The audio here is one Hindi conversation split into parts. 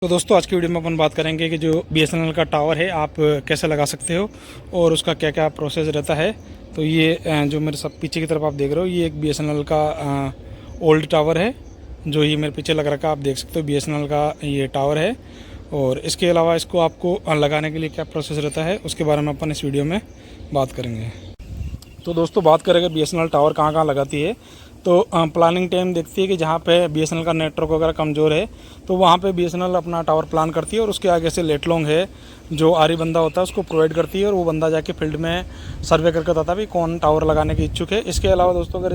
तो दोस्तों आज की वीडियो में अपन बात करेंगे कि जो बीएसएनएल का टावर है आप कैसे लगा सकते हो और उसका क्या क्या प्रोसेस रहता है। तो ये जो मेरे सब पीछे की तरफ आप देख रहे हो ये एक बीएसएनएल का ओल्ड टावर है जो ये मेरे पीछे लग रखा है। आप देख सकते हो बीएसएनएल का ये टावर है। और इसके अलावा इसको आपको लगाने के लिए क्या प्रोसेस रहता है उसके बारे में अपन इस वीडियो में बात करेंगे। तो दोस्तों बात करेंगे बीएसएनएल टावर कहाँ कहाँ लगाती है। तो प्लानिंग टाइम देखती है कि जहाँ पे बीएसएनएल का नेटवर्क वगैरह कमज़ोर है तो वहाँ पे बीएसएनएल अपना टावर प्लान करती है और उसके आगे से लेटलॉन्ग है जो आरी बंदा होता है उसको प्रोवाइड करती है और वो बंदा जाके फील्ड में सर्वे करके बताता है भी कौन टावर लगाने के इच्छुक है। इसके अलावा दोस्तों अगर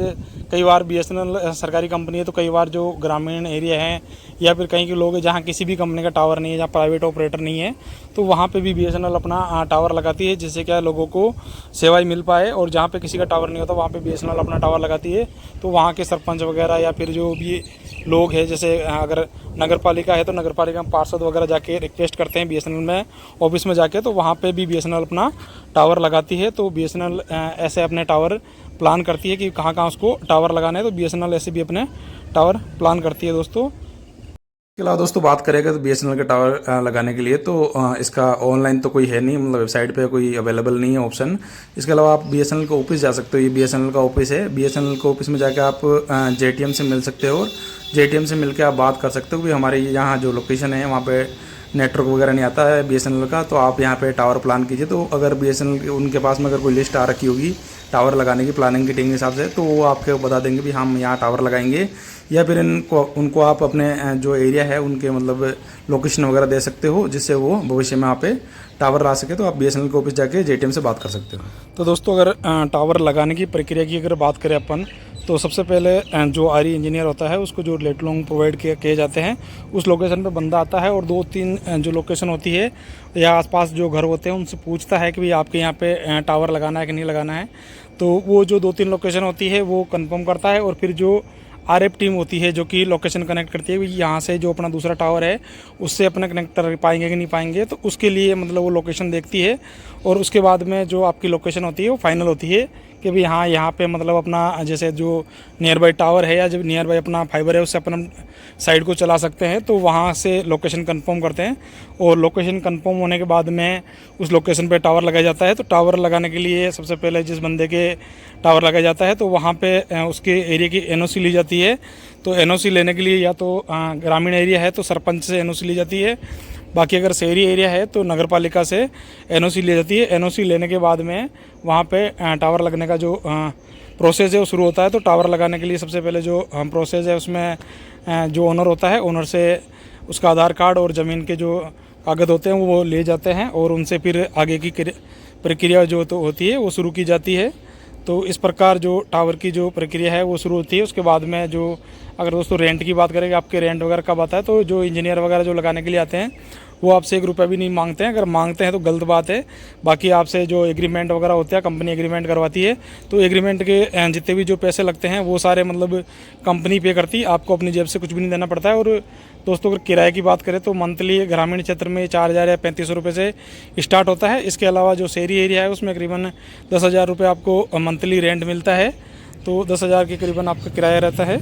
कई बार बीएसएनएल सरकारी कंपनी है तो कई बार जो ग्रामीण एरिया है या फिर कहीं के लोग हैं जहाँ किसी भी कंपनी का टावर नहीं है, जहाँ प्राइवेट ऑपरेटर नहीं है, तो वहाँ पे भी बीएसएनएल अपना टावर लगाती है जिससे क्या लोगों को सेवाएं मिल पाए। और जहाँ पे किसी का टावर नहीं होता वहाँ पे बीएसएनएल अपना टावर लगाती है। तो वहाँ के सरपंच वगैरह या फिर जो भी लोग हैं, जैसे अगर नगर पालिका है तो नगर पालिका में पार्षद वगैरह जाके रिक्वेस्ट करते हैं बीएसएनएल में ऑफिस में जाके, तो वहाँ पे भी बीएसएनएल अपना टावर लगाती है। तो बीएसएनएल ऐसे अपने टावर प्लान करती है कि कहाँ कहाँ उसको टावर लगाना है। तो बीएसएनएल ऐसे भी अपने टावर प्लान करती है दोस्तों। इसके अलावा दोस्तों बात करेंगे तो बीएसएनएल का टावर लगाने के लिए तो इसका ऑनलाइन तो कोई है नहीं, मतलब वेबसाइट पे कोई अवेलेबल नहीं है ऑप्शन। इसके अलावा आप बीएसएनएल का ऑफिस जा सकते हो। ये बीएसएनएल का ऑफिस है। बीएसएनएल का ऑफिस में जाके आप जेटीएम से मिल सकते हो और जेटीएम से मिलकर आप बात कर सकते हो कि हमारे यहाँ जो लोकेशन है वहाँ पे नेटवर्क वगैरह नहीं आता है बीएसएनएल का, तो आप यहाँ पे टावर प्लान कीजिए। तो अगर बीएसएनएल उनके पास में अगर कोई लिस्ट आ रखी होगी टावर लगाने की प्लानिंग की टीम के हिसाब से तो वो आपको बता देंगे भी हम यहाँ टावर लगाएंगे। या फिर उनको आप अपने जो एरिया है उनके मतलब लोकेशन वगैरह दे सकते हो जिससे वो भविष्य में यहाँ पे टावर ला सके। तो आप बीएसएनएल के ऑफिस जाके जेटीएम से बात कर सकते हो। तो दोस्तों अगर टावर लगाने की प्रक्रिया की अगर बात करें अपन तो सबसे पहले जो आरी इंजीनियर होता है उसको जो लेटलॉन्ग प्रोवाइड किए जाते हैं उस लोकेशन पे बंदा आता है और 2-3 जो लोकेशन होती है या आसपास जो घर होते हैं उनसे पूछता है कि भाई आपके यहाँ पे टावर लगाना है कि नहीं लगाना है। तो वो जो 2-3 लोकेशन होती है वो कंफर्म करता है और फिर जो आरएफ टीम होती है जो कि लोकेशन कनेक्ट करती है यहाँ से जो अपना दूसरा टावर है उससे अपना कनेक्ट कर पाएंगे कि नहीं पाएंगे, तो उसके लिए मतलब वो लोकेशन देखती है और उसके बाद में जो आपकी लोकेशन होती है वो फाइनल होती है कि भाई हाँ यहाँ पे मतलब अपना जैसे जो नियर बाई टावर है या जब नियर बाई अपना फाइबर है उससे अपना साइड को चला सकते हैं। तो वहाँ से लोकेशन कंफर्म करते हैं और लोकेशन कंफर्म होने के बाद में उस लोकेशन पे टावर लगाया जाता है। तो टावर लगाने के लिए सबसे पहले जिस बंदे के टावर लगाया जाता है तो वहाँ पे उसके एरिया की एनओसी ली जाती है। तो एनओसी लेने के लिए या तो ग्रामीण एरिया है तो सरपंच से एनओसी ली जाती है, बाकी अगर शहरी एरिया है तो नगर पालिका से एनओसी ली जाती है। एनओसी लेने के बाद में वहाँ पे टावर लगने का जो प्रोसेस है वो शुरू होता है। तो टावर लगाने के लिए सबसे पहले जो प्रोसेस है उसमें जो ओनर होता है ओनर से उसका आधार कार्ड और ज़मीन के जो कागज़ होते हैं वो ले जाते हैं और उनसे फिर आगे की प्रक्रिया जो तो होती है वो शुरू की जाती है। तो इस प्रकार जो टावर की जो प्रक्रिया है वो शुरू होती है। उसके बाद में जो अगर दोस्तों रेंट की बात करें कि आपके रेंट वगैरह कब आता है, तो जो इंजीनियर वगैरह जो लगाने के लिए आते हैं वो आपसे 1 रुपया भी नहीं मांगते हैं। अगर मांगते हैं तो गलत बात है। बाकी आपसे जो एग्रीमेंट वगैरह होते हैं कंपनी एग्रीमेंट करवाती है तो एग्रीमेंट के जितने भी जो पैसे लगते हैं वो सारे मतलब कंपनी पे करती है, आपको अपनी जेब से कुछ भी नहीं देना पड़ता है। और दोस्तों अगर किराए की बात करें तो मंथली ग्रामीण क्षेत्र में 4,000 या 3,500 रुपये से स्टार्ट होता है। इसके अलावा जो शहरी एरिया है उसमें करीबन 10,000 रुपये आपको मंथली रेंट मिलता है। तो 10,000 के करीबन आपका किराया रहता है।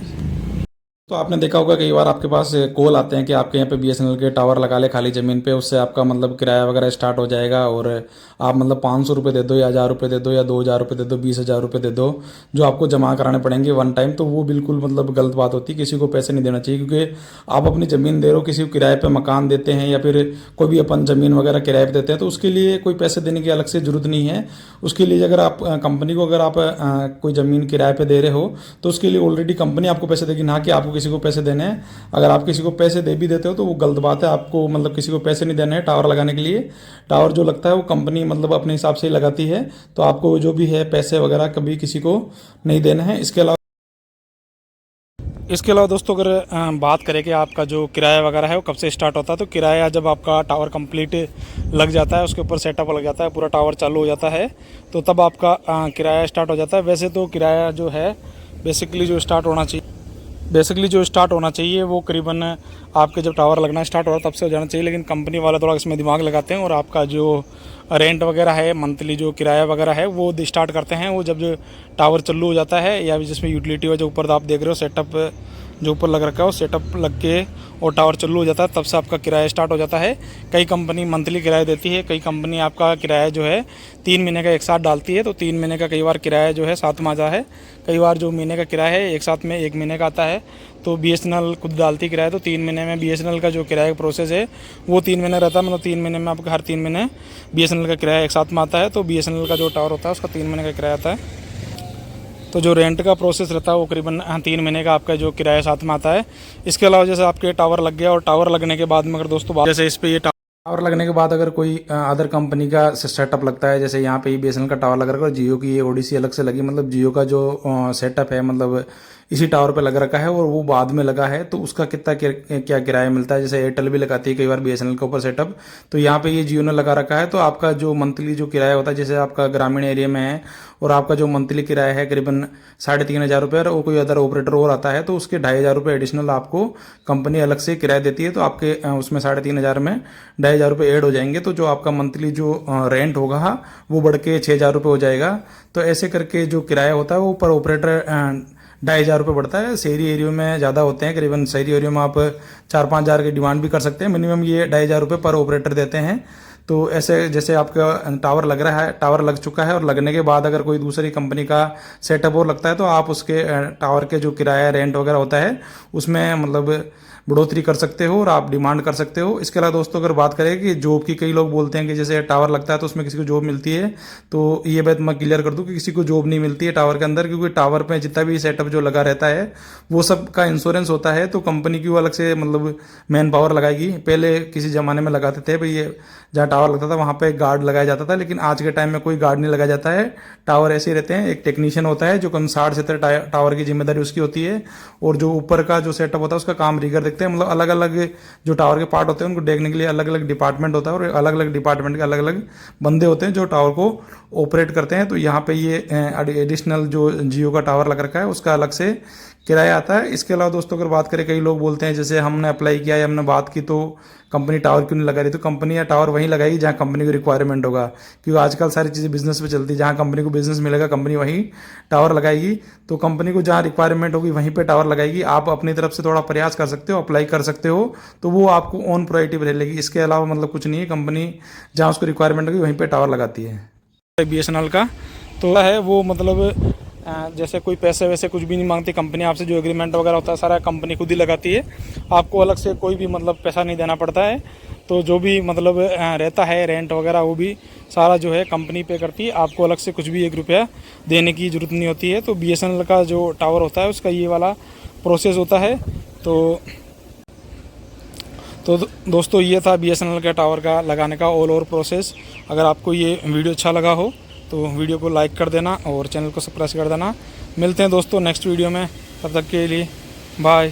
तो आपने देखा होगा कई बार आपके पास कॉल आते हैं कि आपके यहाँ पे बीएसएनएल के टावर लगा ले खाली ज़मीन पे, उससे आपका मतलब किराया वगैरह स्टार्ट हो जाएगा और आप मतलब 500 रुपये दे दो या 1,000 रुपये दे दो या 2,000 रुपये दे दो 20,000 रुपये दे दो जो आपको जमा कराने पड़ेंगे वन टाइम। तो वो बिल्कुल मतलब गलत बात होती है, किसी को पैसे नहीं देना चाहिए क्योंकि आप अपनी ज़मीन दे रहे हो, किसी को किराए पर मकान देते हैं या फिर कोई भी अपन ज़मीन वगैरह किराए पर देते हैं तो उसके लिए कोई पैसे देने की अलग से ज़रूरत नहीं है। उसके लिए अगर आप कंपनी को अगर आप कोई ज़मीन किराए पर दे रहे हो तो उसके लिए ऑलरेडी कंपनी आपको पैसे देगी, ना कि आपको किसी को पैसे देने हैं। अगर आप किसी को पैसे दे भी देते हो तो वो गलत बात है। आपको मतलब किसी को पैसे नहीं देने हैं टावर लगाने के लिए। टावर जो लगता है वो कंपनी मतलब अपने हिसाब से ही लगाती है, तो आपको जो भी है पैसे वगैरह कभी किसी को नहीं देने हैं। इसके अलावा दोस्तों अगर बात करें कि आपका जो किराया वगैरह है वो कब से स्टार्ट होता है, तो किराया जब आपका टावर कंप्लीट लग जाता है, उसके ऊपर सेटअप लग जाता है, पूरा टावर चालू हो जाता है, तो तब आपका किराया स्टार्ट हो जाता है। वैसे तो किराया जो है बेसिकली जो स्टार्ट होना चाहिए वो करीबन आपके जब टावर लगना स्टार्ट हो रहा तब से हो जाना चाहिए, लेकिन कंपनी वाले थोड़ा इसमें दिमाग लगाते हैं और आपका जो रेंट वगैरह है मंथली जो किराया वगैरह है वो स्टार्ट करते हैं वो जब जो टावर चालू हो जाता है या जिसमें यूटिलिटी हो जो ऊपर आप देख रहे हो सेटअप जो ऊपर लग रखा है वो सेटअप लग के और टावर चालू हो जाता है, तब से आपका किराया स्टार्ट हो जाता है। कई कंपनी मंथली किराया देती है, कई कंपनी आपका किराया जो है 3 महीने का एक साथ डालती है। तो 3 महीने का कई बार किराया जो है साथ में आता है, कई बार जो महीने का किराया है एक साथ में 1 महीने का आता है। तो BSNL खुद डालती किराया, तो 3 महीने में BSNL का जो किराया का प्रोसेस है वो 3 महीने रहता है। मतलब 3 महीने में आपका हर 3 महीने BSNL का किराया एक साथ में आता है। तो BSNL का जो टावर होता है उसका 3 महीने का किराया आता है। तो जो रेंट का प्रोसेस रहता है वो करीबन 3 महीने का आपका जो किराया साथ में आता है। इसके अलावा जैसे आपके टावर लग गया और टावर लगने के बाद में अगर दोस्तों जैसे इस पे ये टावर लगने के बाद अगर कोई अदर कंपनी का सेटअप लगता है, जैसे यहाँ पे ये BSNL का टावर लग रहा है और जियो की ये ओडीसी अलग से लगी, मतलब जियो का जो सेटअप है मतलब इसी टावर पे लग रखा है और वो बाद में लगा है, तो उसका कितना क्या किराया मिलता है। जैसे एयरटेल भी लगाती है कई बार BSNL के ऊपर सेटअप, तो यहाँ पे ये जियो ने लगा रखा है। तो आपका जो मंथली जो किराया होता है, जैसे आपका ग्रामीण एरिया में है और आपका जो मंथली किराया है करीबन 3,500 रुपये और कोई अदर ऑपरेटर और आता है तो उसके 2,500 रुपये एडिशनल आपको कंपनी अलग से किराया देती है। तो आपके उसमें 3,500 में 2,500 रुपये ऐड हो जाएंगे, तो जो आपका मंथली जो रेंट होगा वो बढ़ के 6,000 रुपये हो जाएगा। तो ऐसे करके जो किराया होता है वो पर ऑपरेटर 2,500 रुपये बढ़ता है। शहरी एरियो में ज़्यादा होते हैं, करीबन शहरी एरियो में आप 4-5 हज़ार की डिमांड भी कर सकते हैं। मिनिमम ये 2,500 रुपये पर ऑपरेटर देते हैं। तो ऐसे जैसे आपका टावर लग रहा है, टावर लग चुका है और लगने के बाद अगर कोई दूसरी कंपनी का सेटअप और लगता है तो आप उसके टावर के जो किराया रेंट वगैरह होता है उसमें मतलब बढ़ोतरी कर सकते हो और आप डिमांड कर सकते हो। इसके अलावा दोस्तों अगर बात करें कि जॉब की, कई लोग बोलते हैं कि जैसे टावर लगता है तो उसमें किसी को जॉब मिलती है, तो ये बात मैं क्लियर कर दूं कि किसी को जॉब नहीं मिलती है टावर के अंदर, क्योंकि टावर पे जितना भी सेटअप जो लगा रहता है वो सब का इंश्योरेंस होता है। तो कंपनी की वो अलग से मतलब मैन पावर लगाएगी। पहले किसी ज़माने में लगाते थे भाई, ये जहाँ टावर लगता था वहाँ पे गार्ड लगाया जाता था, लेकिन आज के टाइम में कोई गार्ड नहीं लगाया जाता है। टावर ऐसे ही रहते हैं, एक टेक्नीशियन होता है जो कम 60-70 टावर की जिम्मेदारी उसकी होती है और जो ऊपर का जो सेटअप होता है उसका काम रीगर देखते हैं। मतलब अलग अलग जो टावर के पार्ट होते हैं उनको देखने के लिए अलग अलग डिपार्टमेंट होता है और अलग अलग डिपार्टमेंट के अलग अलग बंदे होते हैं जो टावर को ऑपरेट करते हैं। तो यहाँ पे ये एडिशनल जो जियो का टावर लग रखा है उसका अलग से किराया आता है। इसके अलावा दोस्तों अगर बात करें, कई लोग बोलते हैं जैसे हमने अप्लाई किया या हमने बात की तो कंपनी टावर क्यों नहीं लगा रही, तो कंपनी या टावर वहीं लगाएगी जहाँ कंपनी को रिक्वायरमेंट होगा, क्योंकि आजकल सारी चीज़ें बिजनेस पे चलती है। जहाँ कंपनी को बिजनेस मिलेगा कंपनी वहीं टावर लगाएगी। तो कंपनी को जहाँ रिक्वायरमेंट होगी वहीं पे टावर लगाएगी। आप अपनी तरफ से थोड़ा प्रयास कर सकते हो, अप्लाई कर सकते हो, तो वो आपको ऑन प्रायोरिटी पर रहेगी। इसके अलावा मतलब कुछ नहीं है, कंपनी जहाँ उसको रिक्वायरमेंट होगी वहीं पर टावर लगाती है। BSNL का तो है वो मतलब जैसे कोई पैसे वैसे कुछ भी नहीं मांगती कंपनी आपसे, जो एग्रीमेंट वगैरह होता है सारा कंपनी खुद ही लगाती है। आपको अलग से कोई भी मतलब पैसा नहीं देना पड़ता है। तो जो भी मतलब रहता है रेंट वगैरह वो भी सारा जो है कंपनी पे करती है। आपको अलग से कुछ भी 1 रुपया देने की ज़रूरत नहीं होती है। तो BSNL का जो टावर होता है उसका ये वाला प्रोसेस होता है। तो दोस्तों ये था BSNL के टावर का लगाने का ऑल ओवर प्रोसेस। अगर आपको ये वीडियो अच्छा लगा हो तो वीडियो को लाइक कर देना और चैनल को सब्सक्राइब कर देना। मिलते हैं दोस्तों नेक्स्ट वीडियो में, तब तक के लिए बाय।